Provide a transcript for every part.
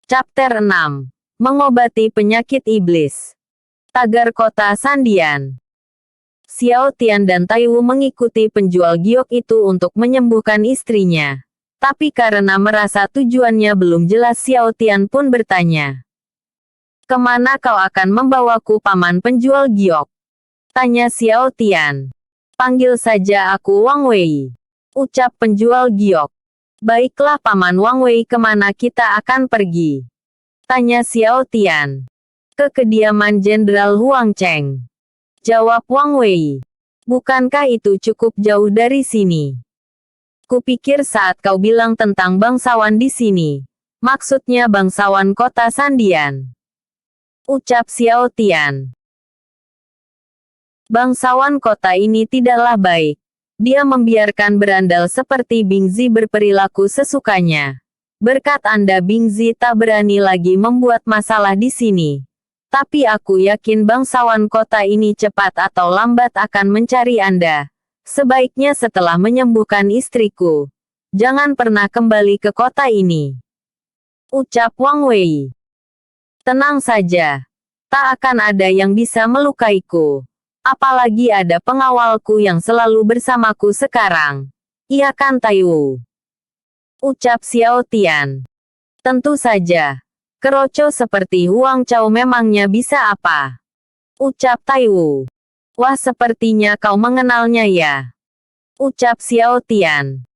Chapter 6. Mengobati penyakit iblis. Tagar kota Sandian. Xiao Tian dan Taiwu mengikuti penjual giok itu untuk menyembuhkan istrinya. Tapi karena merasa tujuannya belum jelas, Xiao Tian pun bertanya. "Kemana kau akan membawaku, paman penjual giok?" tanya Xiao Tian. "Panggil saja aku Wang Wei," ucap penjual giok. "Baiklah paman Wang Wei, kemana kita akan pergi?" tanya Xiao Tian. "Ke kediaman Jenderal Huang Cheng," jawab Wang Wei. "Bukankah itu cukup jauh dari sini? Kupikir saat kau bilang tentang bangsawan di sini, maksudnya bangsawan kota Sandian," ucap Xiao Tian. "Bangsawan kota ini tidaklah baik. Dia membiarkan berandal seperti Bingzi berperilaku sesukanya. Berkat Anda Bingzi tak berani lagi membuat masalah di sini. Tapi aku yakin bangsawan kota ini cepat atau lambat akan mencari Anda. Sebaiknya setelah menyembuhkan istriku, jangan pernah kembali ke kota ini," ucap Wang Wei. "Tenang saja. Tak akan ada yang bisa melukaiku. Apalagi ada pengawalku yang selalu bersamaku sekarang. Iya kan Taiwu?" ucap Xiao Tian. "Tentu saja. Keroco seperti Huang Chao memangnya bisa apa?" ucap Taiwu. "Wah, sepertinya kau mengenalnya ya," ucap Xiao Tian.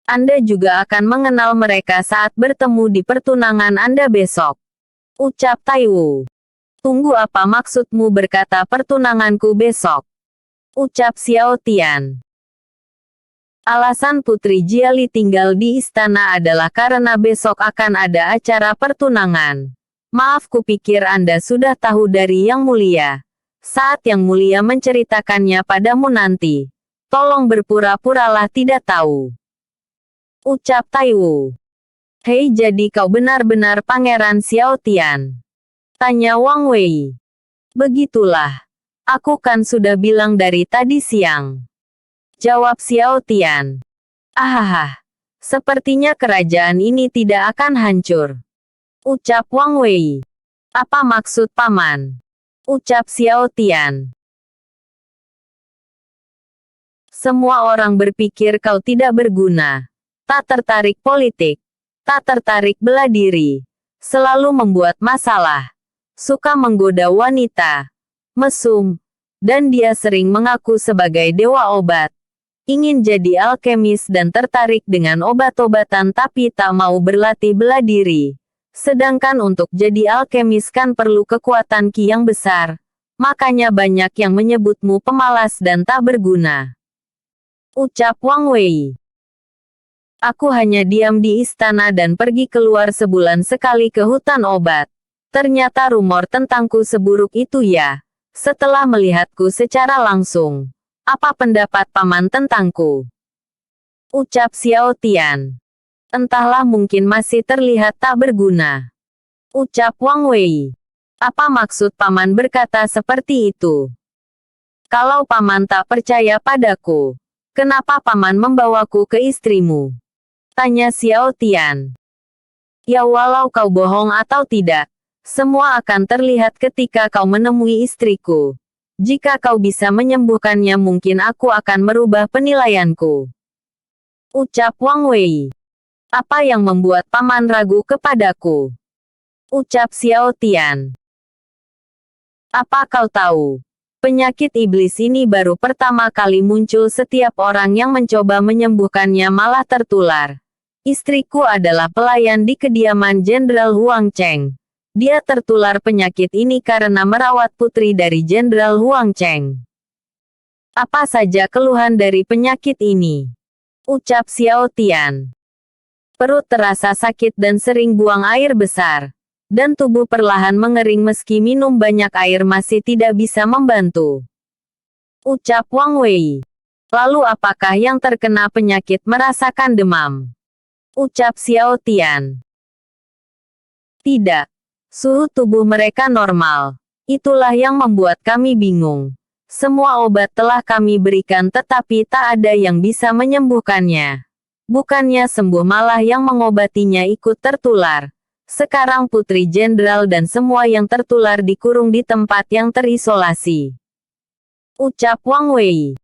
"Anda juga akan mengenal mereka saat bertemu di pertunangan Anda besok," ucap Taiwu. "Tunggu, apa maksudmu berkata pertunanganku besok?" ucap Xiao Tian. "Alasan Putri Jiali tinggal di istana adalah karena besok akan ada acara pertunangan. Maaf, kupikir Anda sudah tahu dari Yang Mulia. Saat Yang Mulia menceritakannya padamu nanti, tolong berpura-puralah tidak tahu," ucap Taiwu. "Hei, jadi kau benar-benar Pangeran Xiao Tian?" tanya Wang Wei. "Begitulah. Aku kan sudah bilang dari tadi siang," jawab Xiao Tian. "Ahaha. Sepertinya kerajaan ini tidak akan hancur," ucap Wang Wei. "Apa maksud paman?" ucap Xiao Tian. "Semua orang berpikir kau tidak berguna. Tak tertarik politik. Tak tertarik bela diri. Selalu membuat masalah. Suka menggoda wanita. Mesum. Dan dia sering mengaku sebagai dewa obat. Ingin jadi alkemis dan tertarik dengan obat-obatan tapi tak mau berlatih bela diri. Sedangkan untuk jadi alkemis kan perlu kekuatan ki yang besar. Makanya banyak yang menyebutmu pemalas dan tak berguna," ucap Wang Wei. "Aku hanya diam di istana dan pergi keluar sebulan sekali ke hutan obat. Ternyata rumor tentangku seburuk itu ya. Setelah melihatku secara langsung, apa pendapat paman tentangku?" ucap Xiao Tian. "Entahlah, mungkin masih terlihat tak berguna," ucap Wang Wei. "Apa maksud paman berkata seperti itu? Kalau paman tak percaya padaku, kenapa paman membawaku ke istrimu?" tanya Xiao Tian. "Ya, walau kau bohong atau tidak, semua akan terlihat ketika kau menemui istriku. Jika kau bisa menyembuhkannya, mungkin aku akan merubah penilaianku," ucap Wang Wei. "Apa yang membuat paman ragu kepadaku?" ucap Xiao Tian. "Apa kau tahu? Penyakit iblis ini baru pertama kali muncul, setiap orang yang mencoba menyembuhkannya malah tertular. Istriku adalah pelayan di kediaman Jenderal Huang Cheng. Dia tertular penyakit ini karena merawat putri dari Jenderal Huang Cheng." "Apa saja keluhan dari penyakit ini?" ucap Xiao Tian. "Perut terasa sakit dan sering buang air besar. Dan tubuh perlahan mengering meski minum banyak air masih tidak bisa membantu," ucap Wang Wei. "Lalu apakah yang terkena penyakit merasakan demam?" ucap Xiao Tian. "Tidak. Suhu tubuh mereka normal. Itulah yang membuat kami bingung. Semua obat telah kami berikan tetapi tak ada yang bisa menyembuhkannya. Bukannya sembuh, malah yang mengobatinya ikut tertular. Sekarang Putri Jenderal dan semua yang tertular dikurung di tempat yang terisolasi. Ucap Wang Wei.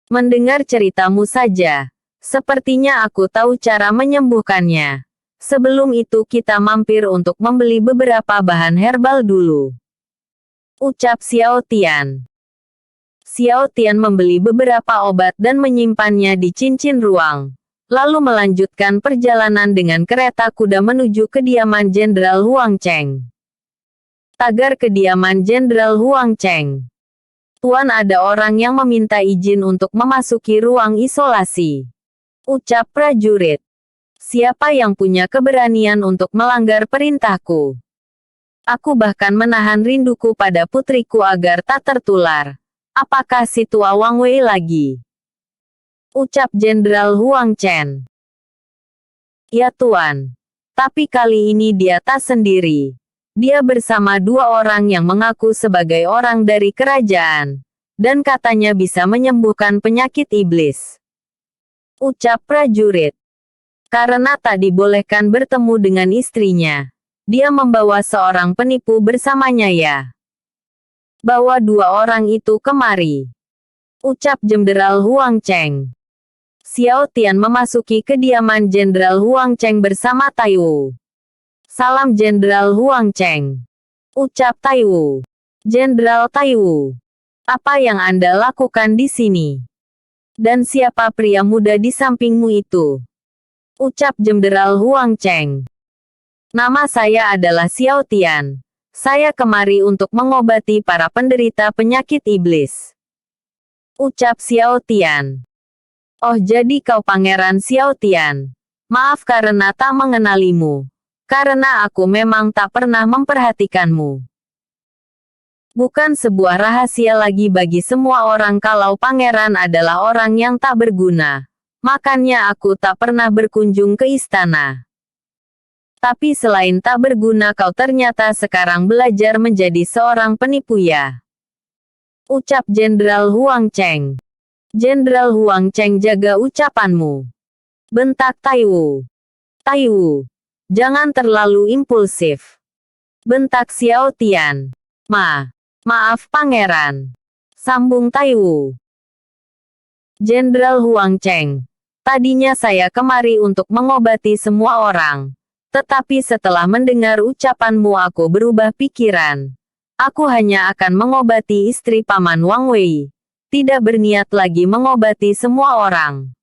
Mendengar ceritamu saja, sepertinya aku tahu cara menyembuhkannya. Sebelum itu kita mampir untuk membeli beberapa bahan herbal dulu. Ucap Xiao Tian. Xiao Tian membeli beberapa obat dan menyimpannya di cincin ruang. Lalu melanjutkan perjalanan dengan kereta kuda menuju kediaman Jenderal Huang Cheng. Tagar kediaman Jenderal Huang Cheng. Tuan, ada orang yang meminta izin untuk memasuki ruang isolasi. Ucap prajurit. Siapa yang punya keberanian untuk melanggar perintahku? Aku bahkan menahan rinduku pada putriku agar tak tertular. Apakah si tua Wang Wei lagi? Ucap Jenderal Huang Chen. Ya Tuan. Tapi kali ini dia tak sendiri. Dia bersama dua orang yang mengaku sebagai orang dari kerajaan. Dan katanya bisa menyembuhkan penyakit iblis. Ucap prajurit. Karena tak dibolehkan bertemu dengan istrinya. Dia membawa seorang penipu bersamanya ya. Bawa dua orang itu kemari. Ucap Jenderal Huang Cheng. Xiao Tian memasuki kediaman Jenderal Huang Cheng bersama Tai Wu. Salam Jenderal Huang Cheng. Ucap Tai Wu. Jenderal Tai Wu. Apa yang Anda lakukan di sini? Dan siapa pria muda di sampingmu itu? Ucap Jenderal Huang Cheng. Nama saya adalah Xiao Tian. Saya kemari untuk mengobati para penderita penyakit iblis. Ucap Xiao Tian. Oh, jadi kau Pangeran Xiao Tian. Maaf karena tak mengenalimu. Karena aku memang tak pernah memperhatikanmu. Bukan sebuah rahasia lagi bagi semua orang kalau Pangeran adalah orang yang tak berguna. Makanya aku tak pernah berkunjung ke istana. Tapi selain tak berguna, kau ternyata sekarang belajar menjadi seorang penipu ya. Ucap Jenderal Huang Cheng. Jenderal Huang Cheng, jaga ucapanmu. Bentak Tai Wu. Tai Wu. Jangan terlalu impulsif. Bentak Xiao Tian. Maaf Pangeran. Sambung Tai Wu. Jenderal Huang Cheng. Tadinya saya kemari untuk mengobati semua orang. Tetapi setelah mendengar ucapanmu aku berubah pikiran. Aku hanya akan mengobati istri Paman Wang Wei. Tidak berniat lagi mengobati semua orang.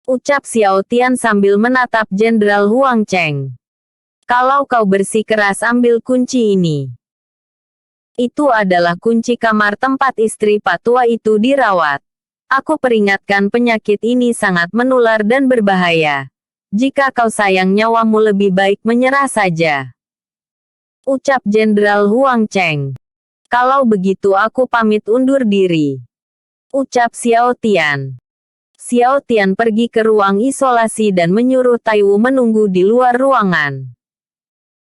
Ucap Xiao Tian sambil menatap Jenderal Huang Cheng. Kalau kau bersikeras ambil kunci ini. Itu adalah kunci kamar tempat istri patua itu dirawat. Aku peringatkan penyakit ini sangat menular dan berbahaya. Jika kau sayang nyawamu lebih baik menyerah saja. Ucap Jenderal Huang Cheng. Kalau begitu aku pamit undur diri. Ucap Xiao Tian. Xiao Tian pergi ke ruang isolasi dan menyuruh Tai Wu menunggu di luar ruangan.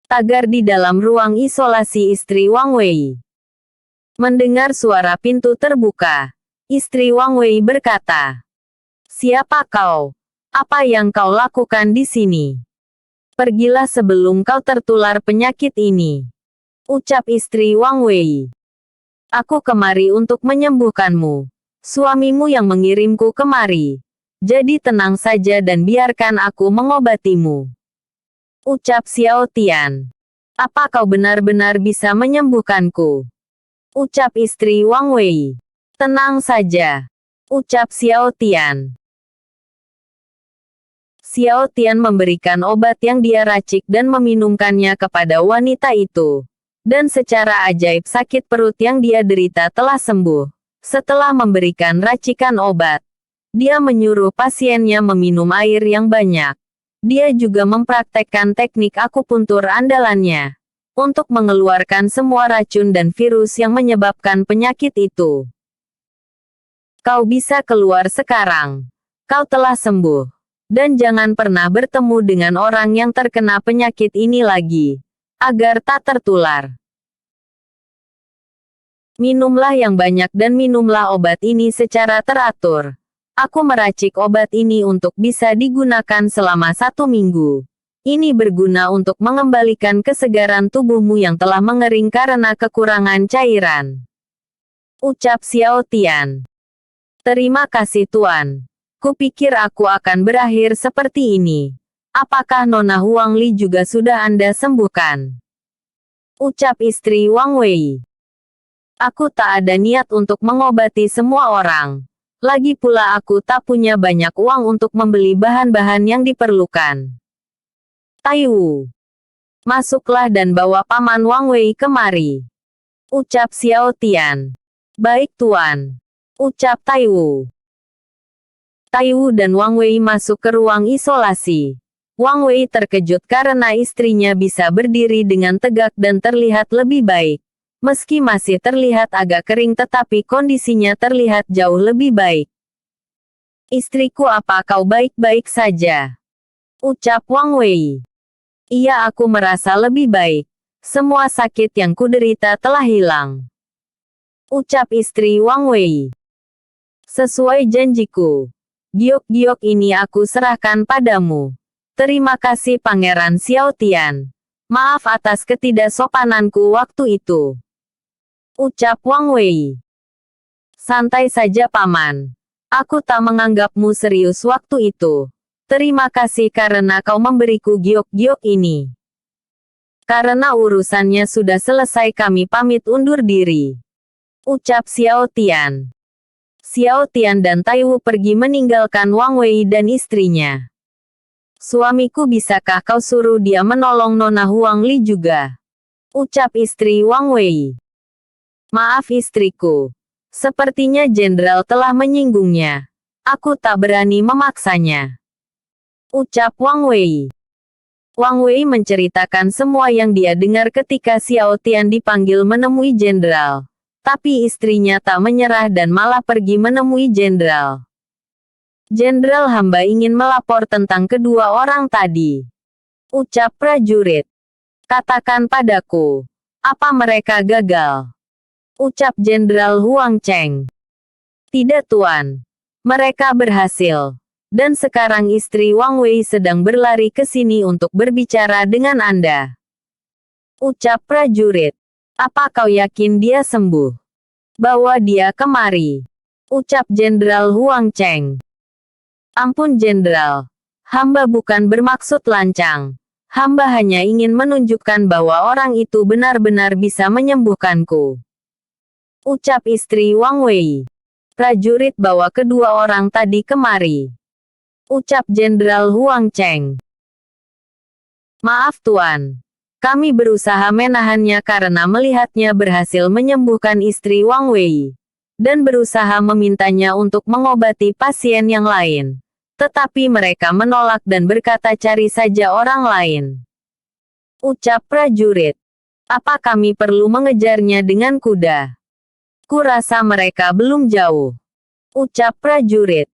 Tagar di dalam ruang isolasi istri Wang Wei. Mendengar suara pintu terbuka, istri Wang Wei berkata, "Siapa kau? Apa yang kau lakukan di sini? Pergilah sebelum kau tertular penyakit ini." Ucap istri Wang Wei. "Aku kemari untuk menyembuhkanmu. Suamimu yang mengirimku kemari. Jadi tenang saja dan biarkan aku mengobatimu." Ucap Xiao Tian. "Apa kau benar-benar bisa menyembuhkanku?" Ucap istri Wang Wei. "Tenang saja." Ucap Xiao Tian. Xiao Tian memberikan obat yang dia racik dan meminumkannya kepada wanita itu. Dan secara ajaib sakit perut yang dia derita telah sembuh. Setelah memberikan racikan obat, dia menyuruh pasiennya meminum air yang banyak. Dia juga mempraktekkan teknik akupuntur andalannya untuk mengeluarkan semua racun dan virus yang menyebabkan penyakit itu. "Kau bisa keluar sekarang. Kau telah sembuh. Dan jangan pernah bertemu dengan orang yang terkena penyakit ini lagi, agar tak tertular. Minumlah yang banyak dan minumlah obat ini secara teratur. Aku meracik obat ini untuk bisa digunakan selama 1 minggu. Ini berguna untuk mengembalikan kesegaran tubuhmu yang telah mengering karena kekurangan cairan. Ucap Xiao Tian. Terima kasih Tuan. Kupikir aku akan berakhir seperti ini. Apakah Nona Huang Li juga sudah Anda sembuhkan? Ucap istri Wang Wei. Aku tak ada niat untuk mengobati semua orang. Lagi pula aku tak punya banyak uang untuk membeli bahan-bahan yang diperlukan. Taiwu, masuklah dan bawa Paman Wang Wei kemari. Ucap Xiao Tian. Baik Tuan. Ucap Taiwu. Taiwu dan Wang Wei masuk ke ruang isolasi. Wang Wei terkejut karena istrinya bisa berdiri dengan tegak dan terlihat lebih baik. Meski masih terlihat agak kering tetapi kondisinya terlihat jauh lebih baik. Istriku, apa kau baik-baik saja? Ucap Wang Wei. Iya, aku merasa lebih baik. Semua sakit yang kuderita telah hilang. Ucap istri Wang Wei. Sesuai janjiku. Giok-giok ini aku serahkan padamu. Terima kasih Pangeran Xiao Tian. Maaf atas ketidaksopananku waktu itu. Ucap Wang Wei. Santai saja Paman. Aku tak menganggapmu serius waktu itu. Terima kasih karena kau memberiku giok-giok ini. Karena urusannya sudah selesai kami pamit undur diri. Ucap Xiao Tian. Xiao Tian dan Taiwu pergi meninggalkan Wang Wei dan istrinya. Suamiku, bisakah kau suruh dia menolong Nona Huang Li juga? Ucap istri Wang Wei. Maaf istriku. Sepertinya jenderal telah menyinggungnya. Aku tak berani memaksanya. Ucap Wang Wei. Wang Wei menceritakan semua yang dia dengar ketika Xiao Tian dipanggil menemui jenderal. Tapi istrinya tak menyerah dan malah pergi menemui jenderal. Jenderal, hamba ingin melapor tentang kedua orang tadi. Ucap prajurit. Katakan padaku. Apa mereka gagal? Ucap Jenderal Huang Cheng. Tidak Tuan. Mereka berhasil. Dan sekarang istri Wang Wei sedang berlari ke sini untuk berbicara dengan Anda. Ucap prajurit. Apa kau yakin dia sembuh? Bawa dia kemari. Ucap Jenderal Huang Cheng. Ampun Jenderal. Hamba bukan bermaksud lancang. Hamba hanya ingin menunjukkan bahwa orang itu benar-benar bisa menyembuhkanku. Ucap istri Wang Wei. Prajurit, bawa kedua orang tadi kemari. Ucap Jenderal Huang Cheng. Maaf Tuan. Kami berusaha menahannya karena melihatnya berhasil menyembuhkan istri Wang Wei. Dan berusaha memintanya untuk mengobati pasien yang lain. Tetapi mereka menolak dan berkata cari saja orang lain. Ucap prajurit. Apa kami perlu mengejarnya dengan kuda? Kurasa mereka belum jauh. Ucap prajurit.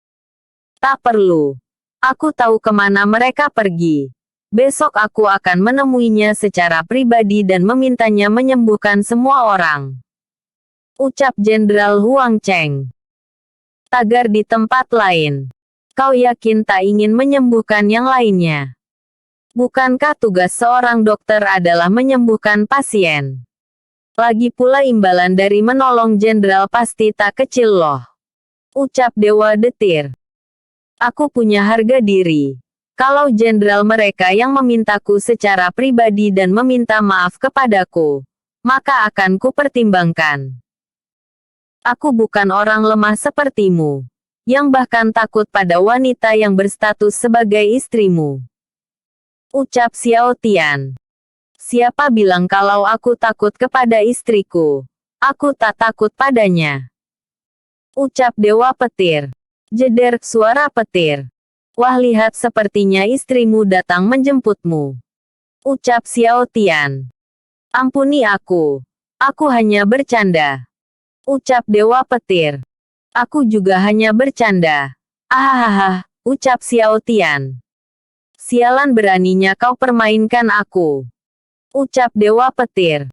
Tak perlu. Aku tahu kemana mereka pergi. Besok aku akan menemuinya secara pribadi dan memintanya menyembuhkan semua orang. Ucap Jenderal Huang Cheng. Tagar di tempat lain. Kau yakin tak ingin menyembuhkan yang lainnya? Bukankah tugas seorang dokter adalah menyembuhkan pasien? Lagi pula imbalan dari menolong jenderal pasti tak kecil loh. Ucap Dewa Detir. Aku punya harga diri. Kalau jenderal mereka yang memintaku secara pribadi dan meminta maaf kepadaku, maka akan kupertimbangkan. Aku bukan orang lemah sepertimu, yang bahkan takut pada wanita yang berstatus sebagai istrimu. Ucap Xiao Tian. Siapa bilang kalau aku takut kepada istriku? Aku tak takut padanya. Ucap Dewa Petir. Jeder suara petir. Wah, lihat, sepertinya istrimu datang menjemputmu. Ucap Xiao Tian. Ampuni aku. Aku hanya bercanda. Ucap Dewa Petir. Aku juga hanya bercanda. Ahahaha, ucap Xiao Tian. Sialan, beraninya kau permainkan aku. Ucap Dewa Petir.